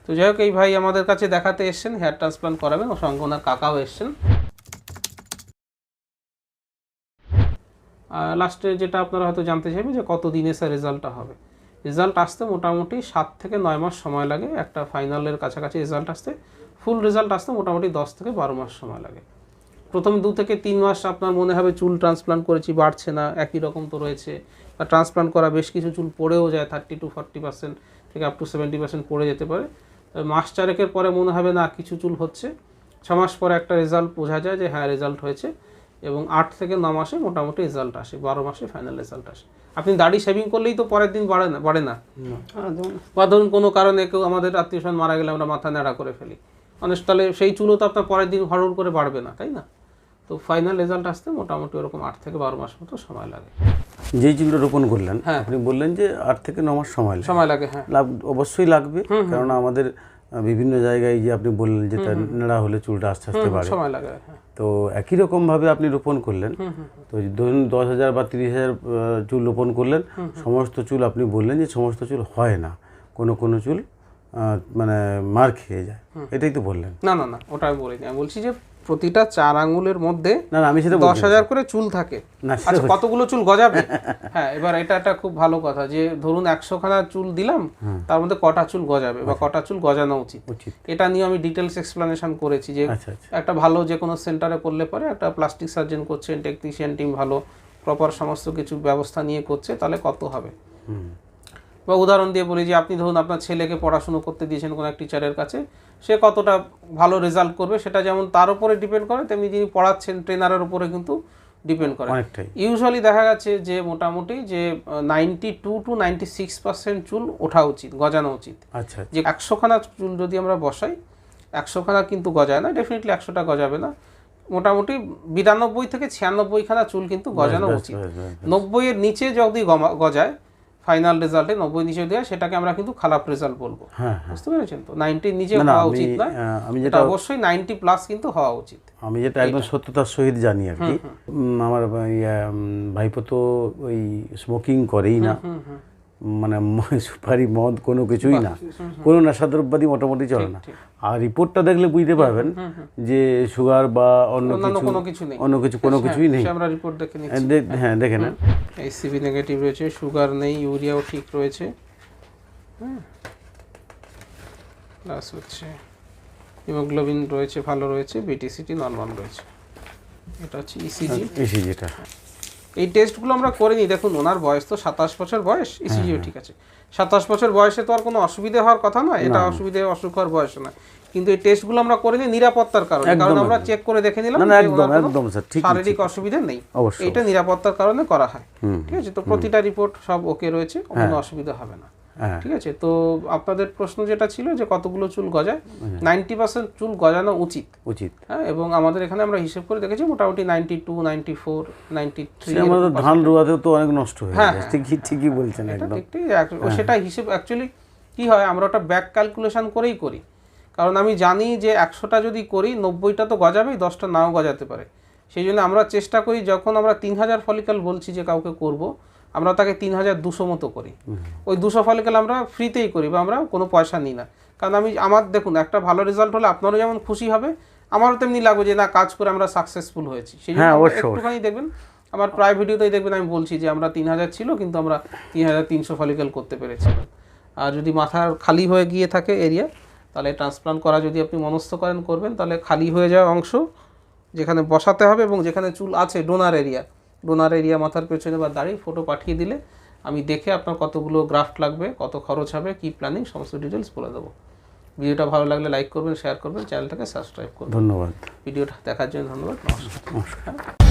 তো যাই হোক, এই ভাই আমাদের কাছে দেখাতে এসছেন, হেয়ার ট্রান্সপ্লান্ট করাবেন, ওর সঙ্গে ওনার কাকাও এসছেন। লাস্টে যেটা আপনারা হয়তো জানতে চাইবেন যে কত দিনে স্যার রেজাল্টটা হবে। রেজাল্ট আসতে মোটামুটি 7 থেকে 9 মাস সময় লাগে, একটা ফাইনালের কাছাকাছি রেজাল্ট আসতে। ফুল রেজাল্ট আসতে মোটামুটি 10 থেকে 12 মাস সময় লাগে। প্রথম 2 থেকে 3 মাস আপনার মনে হবে চুল ট্রান্সপ্লান্ট করেছি, বাড়ছে না, একই রকম তো রয়েছে, বা ট্রান্সপ্লান্ট করা বেশ কিছু চুল পড়েও যায়, 30 to 40% থেকে আপ টু 70% পড়ে যেতে পারে। মাস 4 পরে মনে হবে না কিছু চুল হচ্ছে। 6 মাস পরে একটা রেজাল্ট বোঝা যায় যে হ্যাঁ রেজাল্ট হয়েছে, এবং 8 থেকে 9 মাসে মোটামুটি রেজাল্ট আসে, 12 মাসে ফাইনাল রেজাল্ট আসে। আপনি দাড়ি শেভিং করলেই তো পরের দিন বাড়ে না। বা ধরুন কোনো কারণে কেউ আমাদের আত্মীয়স্বজন মারা গেলে আমরা মাথা ন্যাড়া করে ফেলি, অনেক তাহলে সেই চুলও তো আপনার পরের দিন হরড় করে বাড়বে না, তাই না? তো ফাইনাল রেজাল্ট আসতে মোটামুটি ওরকম 8 থেকে 12 মাস মতো সময় লাগে। যেই চুলটা রোপণ করলেন, আপনি বললেন যে 8 থেকে 9 মাস সময় লাগে। হ্যাঁ, লাভ অবশ্যই লাগবে, কারণ আমাদের বিভিন্ন জায়গায় যে আপনি বললেন যেটা নেড়া হলে চুলটা আস্তে আস্তে বাড়ে, সময় লাগে। তো একই রকম ভাবে আপনি রোপণ করলেন। তো ধরুন 10,000 বা 30,000 চুল রোপণ করলেন, সমস্ত চুল আপনি বললেন যে সমস্ত চুল হয় না, কোনো চুল মানে মার খেয়ে যায়, এটাই তো বললেন? না, ওটা আমি বলিনি। আমি বলছি যে প্রতিটা 4 আঙুলের মধ্যে না আমি সেটা 10,000 করে চুল থাকে। আচ্ছা, কতগুলো চুল গজাবে? হ্যাঁ, এবার এটা একটা খুব ভালো কথা যে ধরুন 100 খানা চুল দিলাম, তার মধ্যে কটা চুল গজাবে বা কটা চুল গজানো উচিত, এটা নিয়ে আমি ডিটেলস এক্সপ্লেনেশন করেছি। যে একটা ভালো যে কোনো সেন্টারে করলে পরে, একটা প্লাস্টিক সার্জন করছেন, টেকনিশিয়ান টিম ভালো, প্রপার সমস্ত কিছু ব্যবস্থা নিয়ে করছে, তাহলে কত হবে। বা উদাহরণ দিয়ে বলি যে আপনি ধরুন আপনার ছেলেকে পড়াশুনো করতে দিয়েছেন কোনো এক টিচারের কাছে, সে কতটা ভালো রেজাল্ট করবে সেটা যেমন তার উপরে ডিপেন্ড করে, তেমনি যিনি পড়াচ্ছেন ট্রেনারের উপরে কিন্তু ডিপেন্ড করে। ইউজুয়ালি দেখা গেছে যে মোটামুটি যে 92 to 96% চুল ওঠা উচিত, গজানো উচিত। আচ্ছা, যে 100 খানা চুল যদি আমরা বসাই, 100 খানা কিন্তু গজায় না, ডেফিনেটলি 100টা গজাবে না, মোটামুটি 92 থেকে 96 খানা চুল কিন্তু গজানো উচিত। 90 এর নিচে যদি গজায় ফাইনাল রেজাল্টে, 90 নিচে দেওয়া, সেটাকে আমরা কিন্তু খারাপ রেজাল্ট বলবো। বুঝতে পেরেছেন তো? 90 নিচে হওয়া উচিত না, আমি যেটা অবশ্যই 90 প্লাস কিন্তু হওয়া উচিত। আমি যেটা একদম সত্যতার সহিত জানি আর কি, আমার ভাইপো তো ওই স্মোকিং করেই না, মানে সুপারি মদ কোনো কিছুই না, কোনো নেশাদ্রব্যাদি মোটামুটি চলে না। আর রিপোর্টটা দেখলে বুঝতে পারবেন যে সুগার বা অন্য কিছু কোনো কিছুই নেই। আমরা রিপোর্ট দেখে নিচ্ছি। হ্যাঁ, দেখে নেন। এইচসিভি নেগেটিভ রয়েছে, সুগার নেই, ইউরিয়াও ঠিক রয়েছে, প্লাস হচ্ছে হিমোগ্লোবিন রয়েছে, ভালো রয়েছে, বিটিসিটি নরমাল রয়েছে। এটা হচ্ছে ইসিজিটা। এই টেস্টগুলো আমরা করে নিই। দেখুন ওনার বয়স তো 27 বছর বয়স, ইসিজিও ঠিক আছে। 27 বছর বয়সে তো আর কোনো অসুবিধা হওয়ার কথা নয়, এটা অসুবিধা অসুখ হওয়ার বয়স না, কিন্তু এই টেস্টগুলো আমরা করে নিই নিরাপত্তার কারণে, কারণ আমরা চেক করে দেখে নিলাম শারীরিক অসুবিধা নেই, এটা নিরাপত্তার কারণে করা হয়। ঠিক আছে, তো প্রতিটা রিপোর্ট সব ওকে রয়েছে, কোনো অসুবিধা হবে না। ঠিক আছে, তো আপনাদের প্রশ্ন যেটা ছিল যে কতগুলো চুল গজায়, 90% চুল গজানো উচিত। হ্যাঁ, এবং আমাদের এখানে আমরা হিসেব করে দেখেছি মোটামুটি 92, 94, 93। আমাদের ধান রোয়াতেও তো অনেক নষ্ট হয়ে যায়। ঠিকই বলছেন একদম। সেটা হিসেব অ্যাকচুয়ালি কি হয়, আমরা ওটা ব্যাক ক্যালকুলেশন করেই করি, কারণ আমি জানি যে 100টা যদি করি 90টা তো গজাবেই, 10টা নাও গজাতে পারে। সেই জন্য আমরা চেষ্টা করি, যখন আমরা 3000 ফলিক্যাল বলছি যে কাউকে করব, আমরা তাকে 3200 মতো করি। ওই 200 ফলিক্যাল আমরা ফ্রিতেই করি, বা আমরা কোনো পয়সা নিই না, কারণ আমার দেখুন একটা ভালো রেজাল্ট হলে আপনারও যেমন খুশি হবে, আমারও তেমনি লাগবে যে না, কাজ করে আমরা সাকসেসফুল হয়েছি। সেই জন্য একটুখানি দেখবেন আমার প্রায় ভিডিওতেই দেখবেন আমি বলছি যে আমরা 3000 ছিল, কিন্তু আমরা 3300 ফলিক্যাল করতে পেরেছি। আর যদি মাথার খালি হয়ে গিয়ে থাকে এরিয়া, তাহলে ট্রান্সপ্লান্ট করা যদি আপনি মনস্থ করবেন, তাহলে খালি হয়ে যাওয়া অংশ যেখানে বসাতে হবে এবং যেখানে চুল আছে ডোনার এরিয়া মাথার পেছনে বা দাড়ি, ফটো পাঠিয়ে দিলে আমি দেখে আপনার কতগুলো গ্রাফট লাগবে, কত খরচ হবে, কি প্ল্যানিং, সমস্ত ডিটেলস বলে দেবো। ভিডিওটা ভালো লাগলে লাইক করবেন, শেয়ার করবেন, চ্যানেলটাকে সাবস্ক্রাইব করবেন। ধন্যবাদ। ভিডিওটা দেখার জন্য ধন্যবাদ। নমস্কার।